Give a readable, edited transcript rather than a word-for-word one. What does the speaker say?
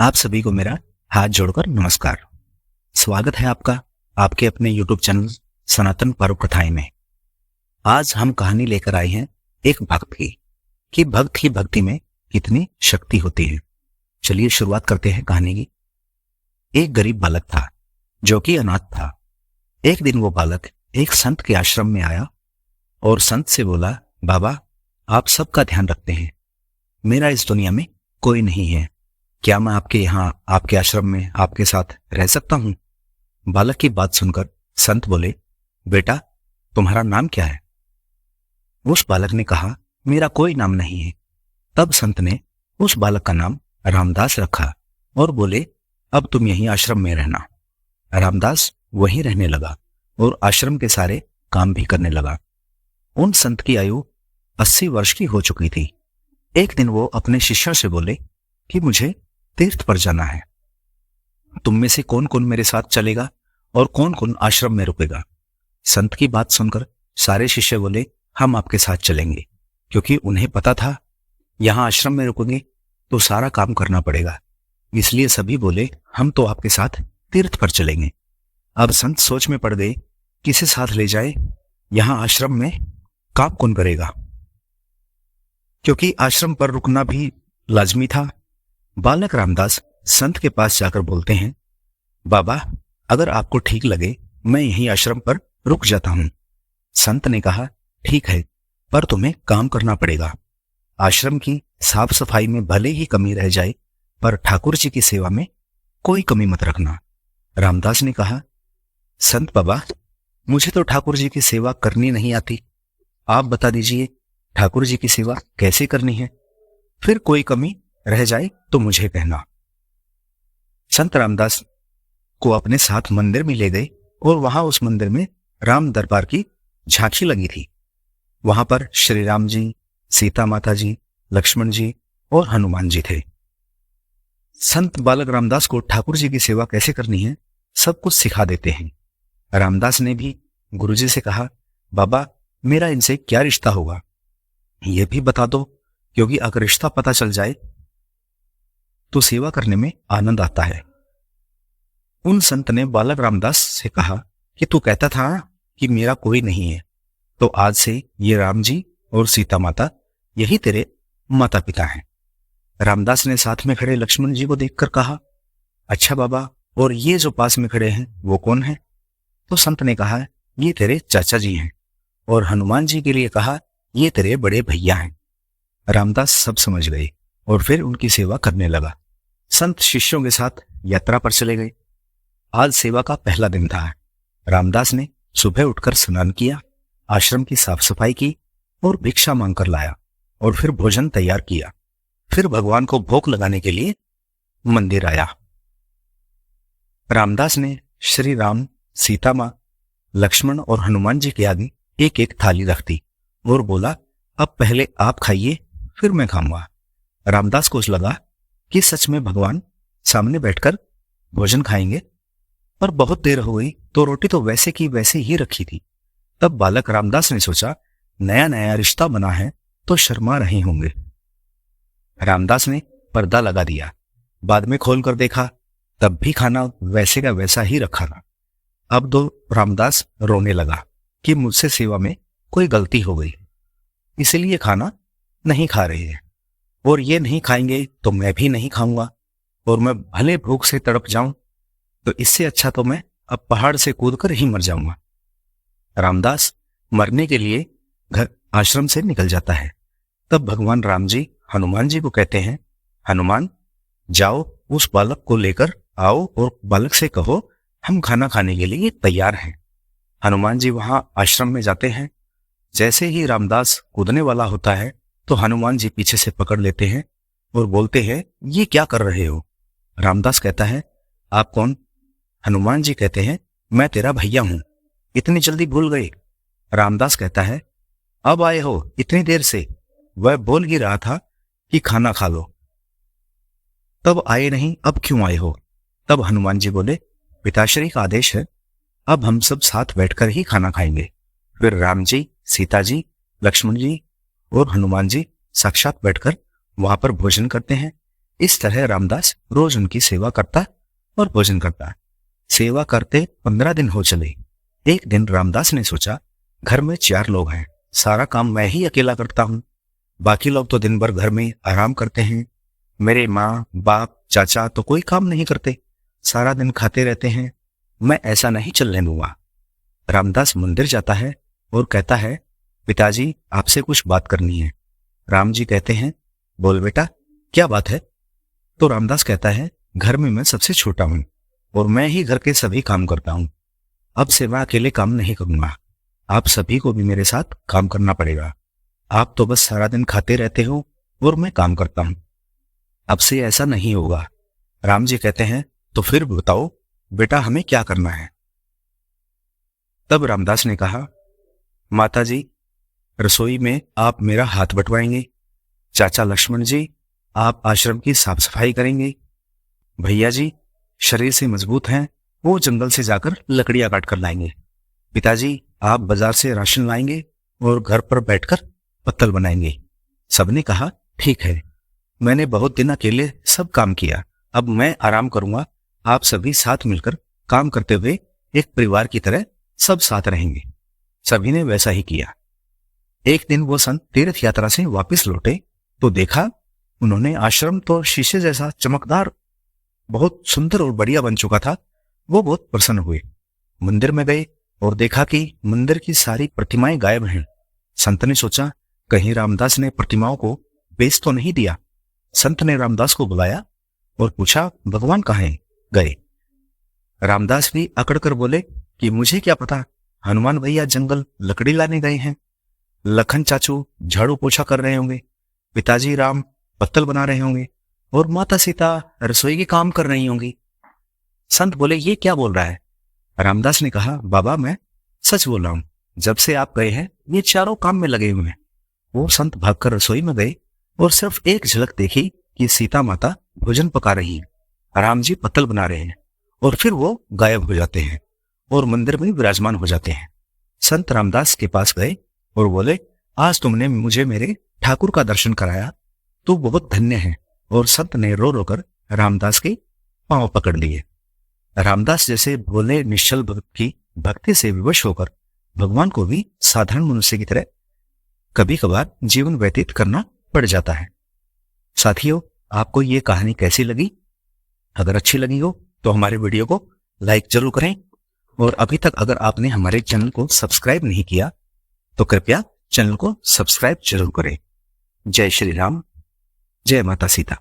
आप सभी को मेरा हाथ जोड़कर नमस्कार। स्वागत है आपका आपके अपने यूट्यूब चैनल सनातन पर्व कथाएं में। आज हम कहानी लेकर आए हैं एक भक्त की कि भक्त ही भक्ति में कितनी शक्ति होती है। चलिए शुरुआत करते हैं कहानी की। एक गरीब बालक था जो कि अनाथ था। एक दिन वो बालक एक संत के आश्रम में आया और संत से बोला, बाबा आप सबका ध्यान रखते हैं, मेरा इस दुनिया में कोई नहीं है, क्या मैं आपके यहाँ आपके आश्रम में आपके साथ रह सकता हूं? बालक की बात सुनकर संत बोले, बेटा तुम्हारा नाम क्या है? उस बालक ने कहा, मेरा कोई नाम नहीं है। तब संत ने उस बालक का नाम रामदास रखा और बोले, अब तुम यहीं आश्रम में रहना। रामदास वहीं रहने लगा और आश्रम के सारे काम भी करने लगा। उन संत की आयु 80 वर्ष की हो चुकी थी। एक दिन वो अपने शिष्य से बोले कि मुझे तीर्थ पर जाना है, तुम में से कौन कौन मेरे साथ चलेगा और कौन कौन आश्रम में रुकेगा? संत की बात सुनकर सारे शिष्य बोले, हम आपके साथ चलेंगे, क्योंकि उन्हें पता था यहां आश्रम में रुकेंगे तो सारा काम करना पड़ेगा। इसलिए सभी बोले, हम तो आपके साथ तीर्थ पर चलेंगे। अब संत सोच में पड़ गए, किसे साथ ले जाए, यहां आश्रम में काम कौन करेगा, क्योंकि आश्रम पर रुकना भी लाजमी था। बालक रामदास संत के पास जाकर बोलते हैं, बाबा अगर आपको ठीक लगे मैं यहीं आश्रम पर रुक जाता हूं। संत ने कहा, ठीक है, पर तुम्हें काम करना पड़ेगा। आश्रम की साफ सफाई में भले ही कमी रह जाए, पर ठाकुर जी की सेवा में कोई कमी मत रखना। रामदास ने कहा, संत बाबा मुझे तो ठाकुर जी की सेवा करनी नहीं आती, आप बता दीजिए ठाकुर जी की सेवा कैसे करनी है, फिर कोई कमी रह जाए तो मुझे कहना। संत रामदास को अपने साथ मंदिर में ले गए और वहां उस मंदिर में राम दरबार की झांकी लगी थी। वहां पर श्री राम जी, सीता माता जी, लक्ष्मण जी और हनुमान जी थे। संत बालक रामदास को ठाकुर जी की सेवा कैसे करनी है सब कुछ सिखा देते हैं। रामदास ने भी गुरुजी से कहा, बाबा मेरा इनसे क्या रिश्ता होगा, यह भी बता दो, क्योंकि अगर रिश्ता पता चल जाए तो सेवा करने में आनंद आता है। उन संत ने बालक रामदास से कहा कि तू कहता था कि मेरा कोई नहीं है, तो आज से ये राम जी और सीता माता यही तेरे माता पिता हैं। रामदास ने साथ में खड़े लक्ष्मण जी को देखकर कहा, अच्छा बाबा, और ये जो पास में खड़े हैं वो कौन है? तो संत ने कहा, ये तेरे चाचा जी हैं। और हनुमान जी के लिए कहा, ये तेरे बड़े भैया हैं। रामदास सब समझ गए और फिर उनकी सेवा करने लगा। संत शिष्यों के साथ यात्रा पर चले गए। आज सेवा का पहला दिन था। रामदास ने सुबह उठकर स्नान किया, आश्रम की साफ सफाई की और भिक्षा मांगकर लाया और फिर भोजन तैयार किया। फिर भगवान को भोग लगाने के लिए मंदिर आया। रामदास ने श्री राम, सीता मां, लक्ष्मण और हनुमान जी के आगे एक एक थाली रख दी और बोला, अब पहले आप खाइए फिर मैं खाऊंगा। रामदास को लगा कि सच में भगवान सामने बैठकर भोजन खाएंगे, पर बहुत देर हो गई तो रोटी तो वैसे की वैसे ही रखी थी। तब बालक रामदास ने सोचा, नया नया रिश्ता बना है तो शर्मा रहे होंगे। रामदास ने पर्दा लगा दिया, बाद में खोलकर देखा तब भी खाना वैसे का वैसा ही रखा था। अब तो रामदास रोने लगा कि मुझसे सेवा में कोई गलती हो गई, इसलिए खाना नहीं खा रहे हैं, और ये नहीं खाएंगे तो मैं भी नहीं खाऊंगा, और मैं भले भूख से तड़प जाऊं तो इससे अच्छा तो मैं अब पहाड़ से कूदकर ही मर जाऊंगा। रामदास मरने के लिए घर आश्रम से निकल जाता है। तब भगवान राम जी हनुमान जी को कहते हैं, हनुमान जाओ उस बालक को लेकर आओ और बालक से कहो हम खाना खाने के लिए तैयार हैं। हनुमान जी वहां आश्रम में जाते हैं। जैसे ही रामदास कूदने वाला होता है तो हनुमान जी पीछे से पकड़ लेते हैं और बोलते हैं, ये क्या कर रहे हो? रामदास कहता है, आप कौन? हनुमान जी कहते हैं, मैं तेरा भैया हूं, इतनी जल्दी भूल गए? रामदास कहता है, अब आए हो इतनी देर से? वह बोल ही रहा था कि खाना खा लो, तब आए नहीं, अब क्यों आए हो? तब हनुमान जी बोले, पिताश्री का आदेश है, अब हम सब साथ बैठकर ही खाना खाएंगे। फिर राम जी, सीता जी, लक्ष्मण जी और हनुमान जी साक्षात बैठकर वहां पर भोजन करते हैं। इस तरह रामदास रोज उनकी सेवा करता और भोजन करता। सेवा करते 15 दिन हो चले। एक दिन रामदास ने सोचा, घर में 4 लोग हैं, सारा काम मैं ही अकेला करता हूँ। बाकी लोग तो दिन भर घर में आराम करते हैं। मेरे माँ बाप चाचा तो कोई काम नहीं करते, सारा दिन खाते रहते हैं। मैं ऐसा नहीं चलने दूंगा। रामदास मंदिर जाता है और कहता है, पिताजी आपसे कुछ बात करनी है। राम जी कहते हैं, बोल बेटा, क्या बात है? तो रामदास कहता है, घर में मैं सबसे छोटा हूं और मैं ही घर के सभी काम करता हूं। अब से मैं अकेले काम नहीं करूंगा, आप सभी को भी मेरे साथ काम करना पड़ेगा। आप तो बस सारा दिन खाते रहते हो और मैं काम करता हूं। अब से ऐसा नहीं होगा। राम जी कहते हैं, तो फिर बताओ बेटा, हमें क्या करना है? तब रामदास ने कहा, माता जी, रसोई में आप मेरा हाथ बंटवाएंगे। चाचा लक्ष्मण जी, आप आश्रम की साफ सफाई करेंगे। भैया जी शरीर से मजबूत हैं, वो जंगल से जाकर लकड़ियां काट कर लाएंगे। पिताजी, आप बाजार से राशन लाएंगे और घर पर बैठकर पत्तल बनाएंगे। सबने कहा, ठीक है, मैंने बहुत दिन अकेले सब काम किया, अब मैं आराम करूंगा। आप सभी साथ मिलकर काम करते हुए एक परिवार की तरह सब साथ रहेंगे। सभी ने वैसा ही किया। एक दिन वो संत तीर्थ यात्रा से वापस लौटे तो देखा उन्होंने आश्रम तो शीशे जैसा चमकदार, बहुत सुंदर और बढ़िया बन चुका था। वो बहुत प्रसन्न हुए। मंदिर में गए और देखा कि मंदिर की सारी प्रतिमाएं गायब हैं। संत ने सोचा, कहीं रामदास ने प्रतिमाओं को बेच तो नहीं दिया। संत ने रामदास को बुलाया और पूछा, भगवान कहाँ हैं? गए। रामदास भी अकड़ कर बोले कि मुझे क्या पता, हनुमान भैया जंगल लकड़ी लाने गए हैं, लखन चाचू झाड़ू पोछा कर रहे होंगे, पिताजी राम पत्तल बना रहे होंगे और माता सीता रसोई के काम कर रही होंगी। संत बोले, ये क्या बोल रहा है? रामदास ने कहा, बाबा मैं सच बोल रहा हूं, जब से आप गए हैं ये चारों काम में लगे हुए हैं। वो संत भागकर रसोई में गए और सिर्फ एक झलक देखी कि सीता माता भोजन पका रही है, राम जी पत्तल बना रहे हैं, और फिर वो गायब हो जाते हैं और मंदिर में विराजमान हो जाते हैं। संत रामदास के पास गए और बोले, आज तुमने मुझे मेरे ठाकुर का दर्शन कराया, तू बहुत धन्य है। और संत ने रो रो कर रामदास के पांव पकड़ लिए। रामदास जैसे भोले निश्चल भक्त की भक्ति से विवश होकर भगवान को भी साधारण मनुष्य की तरह कभी कभार जीवन व्यतीत करना पड़ जाता है। साथियों, आपको ये कहानी कैसी लगी? अगर अच्छी लगी हो तो हमारे वीडियो को लाइक जरूर करें, और अभी तक अगर आपने हमारे चैनल को सब्सक्राइब नहीं किया तो कृपया चैनल को सब्सक्राइब जरूर करें। जय श्री राम, जय माता सीता।